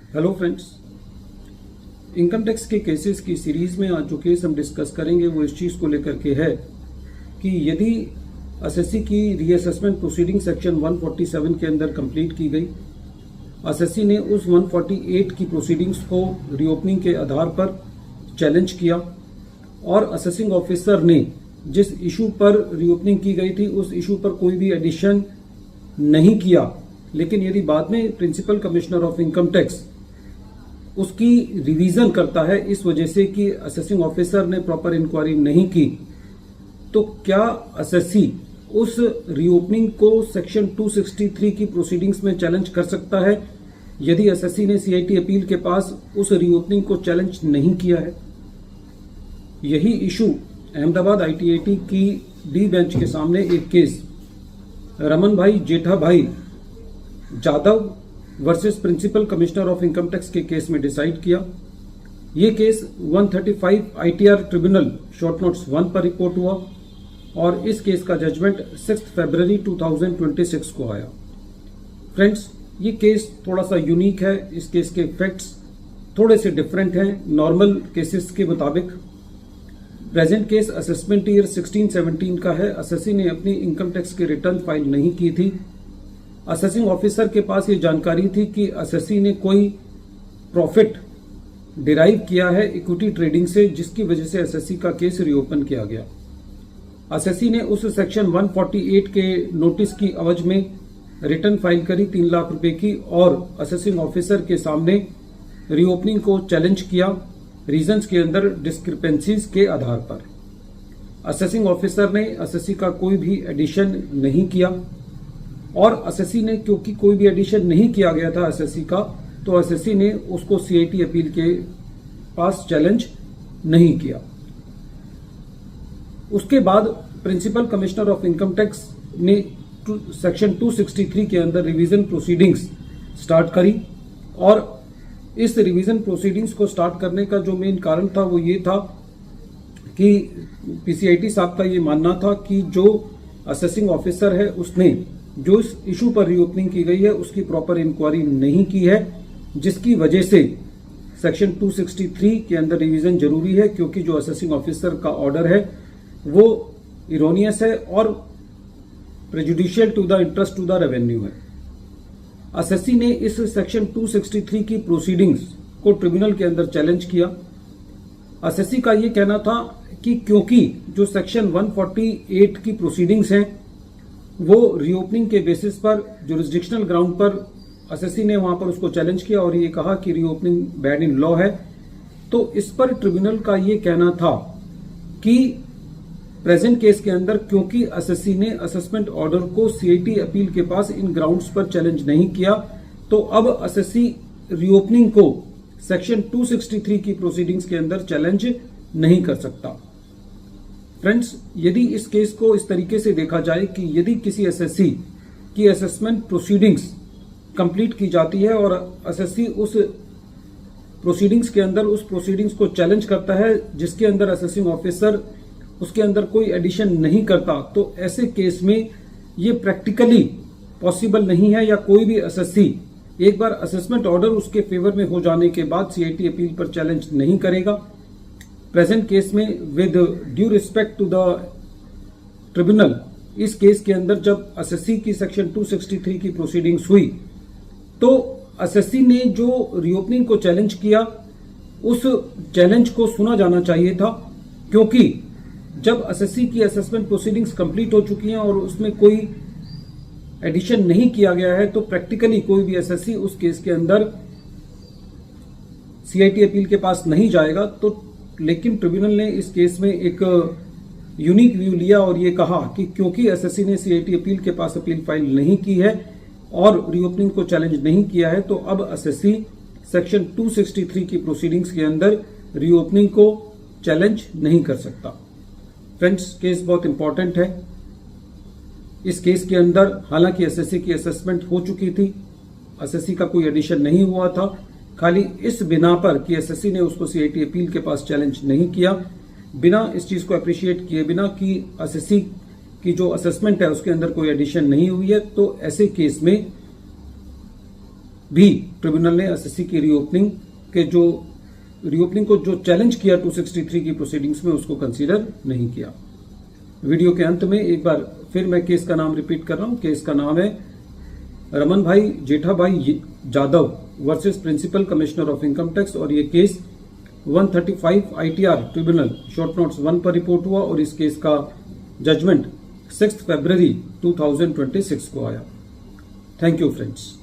Hello friends, income tax के cases की series में आज जो केस हम डिस्कस करेंगे वो इस चीज़ को लेकर के है कि यदि एसएससी की रीअसेसमेंट प्रोसीडिंग सेक्शन 147 के अंदर कंप्लीट की गई, एसएससी ने उस 148 की प्रोसीडिंग्स को रीओपनिंग के आधार पर चैलेंज किया और असेसिंग ऑफिसर ने जिस इशू पर रीओपनिंग की गई थी उस इशू पर कोई भी एडिशन नहीं किया, लेकिन यदि बाद में principal commissioner of income tax उसकी रिवीजन करता है इस वजह से कि असेसिंग ऑफिसर ने प्रॉपर इंक्वायरी नहीं की, तो क्या एसएससी उस रीओपनिंग को सेक्शन 263 की प्रोसीडिंग्स में चैलेंज कर सकता है यदि एसएससी ने सीआईटी अपील के पास उस रीओपनिंग को चैलेंज नहीं किया है? यही इशू अहमदाबाद आईटीआईटी की डी बेंच के सामने एक case Raman bhai Jetha bhai Jadav versus principal commissioner of income tax के केस में डिसाइड किया। ये case 135 ITR tribunal short notes 1 पर रिपोर्ट हुआ और इस केस का जजमेंट 6 फरवरी 2026 को आया। फ्रेंड्स, ये केस थोड़ा सा यूनिक है। इस केस के फैक्ट्स थोड़े से डिफरेंट हैं नॉर्मल केसेस के मुताबिक। प्रेजेंट केस असेसमेंट ईयर 16-17 का है। एसएससी ने अपनी इनकम टैक्स की रिटर्न फाइल नहीं की थी। असेसिंग ऑफिसर के पास ये जानकारी थी कि एसएससी ने कोई प्रॉफिट डिराइव किया है इक्विटी ट्रेडिंग से, जिसकी वजह से एसएससी का केस रीओपन किया गया। एसएससी ने उस सेक्शन 148 के नोटिस की अवज में रिटर्न फाइल करी 3 लाख रुपए की और असेसिंग ऑफिसर के सामने रीओपनिंग को चैलेंज किया रीजंस के अंदर डिस्क्रिपेंसीज के आधार पर। असेसिंग ऑफिसर ने एसएससी का कोई भी एडिशन नहीं किया और एसएससी ने क्योंकि कोई भी एडिशन नहीं किया गया था एसएससी का, तो एसएससी ने उसको सीआईटी अपील के पास चैलेंज नहीं किया। उसके बाद principal commissioner of income tax ने सेक्शन 263 के अंदर रिवीजन प्रोसीडिंग्स स्टार्ट करी और इस रिवीजन प्रोसीडिंग्स को स्टार्ट करने का जो मेन कारण था वो ये था कि पीसीआईटी साहब का ये मानना था कि जो असेसिंग ऑफिसर है उसने जो इस इशू पर रीओपनिंग की गई है उसकी प्रॉपर इंक्वायरी नहीं की है, जिसकी वजह से सेक्शन 263 के अंदर रिवीजन जरूरी है, क्योंकि जो असेसिंग ऑफिसर का ऑर्डर है वो इरोनियस है और prejudicial to the interest to the revenue है। एसएससी ने इस सेक्शन 263 की प्रोसीडिंग्स को ट्रिब्यूनल के अंदर चैलेंज किया। एसएससी का ये कहना था कि क्योंकि जो सेक्शन 148 की प्रोसीडिंग्स हैं वो रीओपनिंग के बेसिस पर जुरिस्डिक्शनल ग्राउंड पर एसएससी ने वहां पर उसको चैलेंज किया और ये कहा कि रीओपनिंग बैड इन लॉ है। तो इस पर ट्रिब्यूनल का ये कहना था कि प्रेजेंट केस के अंदर क्योंकि एसएससी ने असेसमेंट ऑर्डर को सीआईटी अपील के पास इन ग्राउंड्स पर चैलेंज नहीं किया, तो अब एसएससी रीओपनिंग को सेक्शन 263 की प्रोसीडिंग्स के अंदर चैलेंज नहीं कर सकता। फ्रेंड्स, यदि इस केस को इस तरीके से देखा जाए कि यदि किसी एसएससी की असेसमेंट प्रोसीडिंग्स कंप्लीट की जाती है और एसएससी उस प्रोसीडिंग्स के अंदर उस प्रोसीडिंग्स को चैलेंज करता है जिसके अंदर असेसिंग ऑफिसर उसके अंदर कोई एडिशन नहीं करता, तो ऐसे केस में ये प्रैक्टिकली पॉसिबल नहीं है या कोई भी एसएससी एक बार असेसमेंट ऑर्डर उसके फेवर में हो जाने के बाद सीआईटी अपील पर चैलेंज नहीं करेगा। प्रेजेंट केस में with due respect to the tribunal, इस केस के अंदर जब एसएससी की सेक्शन 263 की प्रोसीडिंग्स हुई तो एसएससी ने जो रीओपनिंग को चैलेंज किया उस चैलेंज को सुना जाना चाहिए था, क्योंकि जब एसएससी की असेसमेंट प्रोसीडिंग्स कंप्लीट हो चुकी हैं और उसमें कोई एडिशन नहीं किया गया है तो प्रैक्टिकली कोई भी एसएससी उस केस के अंदर सीआईटी अपील के पास नहीं जाएगा। तो लेकिन ट्रिब्यूनल ने इस केस में एक यूनिक व्यू लिया और ये कहा कि क्योंकि एसएससी ने सीआईटी अपील के पास अपील फाइल नहीं की है और रीओपनिंग को चैलेंज नहीं किया है, तो अब एसएससी सेक्शन 263 की प्रोसीडिंग्स के अंदर रीओपनिंग को चैलेंज नहीं कर सकता। फ्रेंड्स, केस बहुत इंपॉर्टेंट है। इस केस के अंदर हालांकि एसएससी की असेसमेंट हो चुकी थी, एसएससी का कोई एडिशन नहीं हुआ था, खाली इस बिना पर कि एसएससी ने उसको सीआईटी अपील के पास चैलेंज नहीं किया, बिना इस चीज को अप्रिशिएट किए बिना कि एसएससी की जो असेसमेंट है उसके अंदर कोई एडिशन नहीं हुई है, तो ऐसे केस में भी ट्रिब्यूनल ने एसएससी की रीओपनिंग को जो चैलेंज किया 263 की प्रोसीडिंग्स में, उसको कंसीडर नहीं किया। वीडियो के अंत में एक बार फिर मैं केस का नाम रिपीट कर रहा हूं। केस का नाम है Raman bhai Jethabhai Jadav versus principal commissioner of income tax, और ये case 135 ITR tribunal short notes 1 पर रिपोर्ट हुआ और इस केस का जजमेंट 6 फरवरी 2026 को आया। Thank you friends.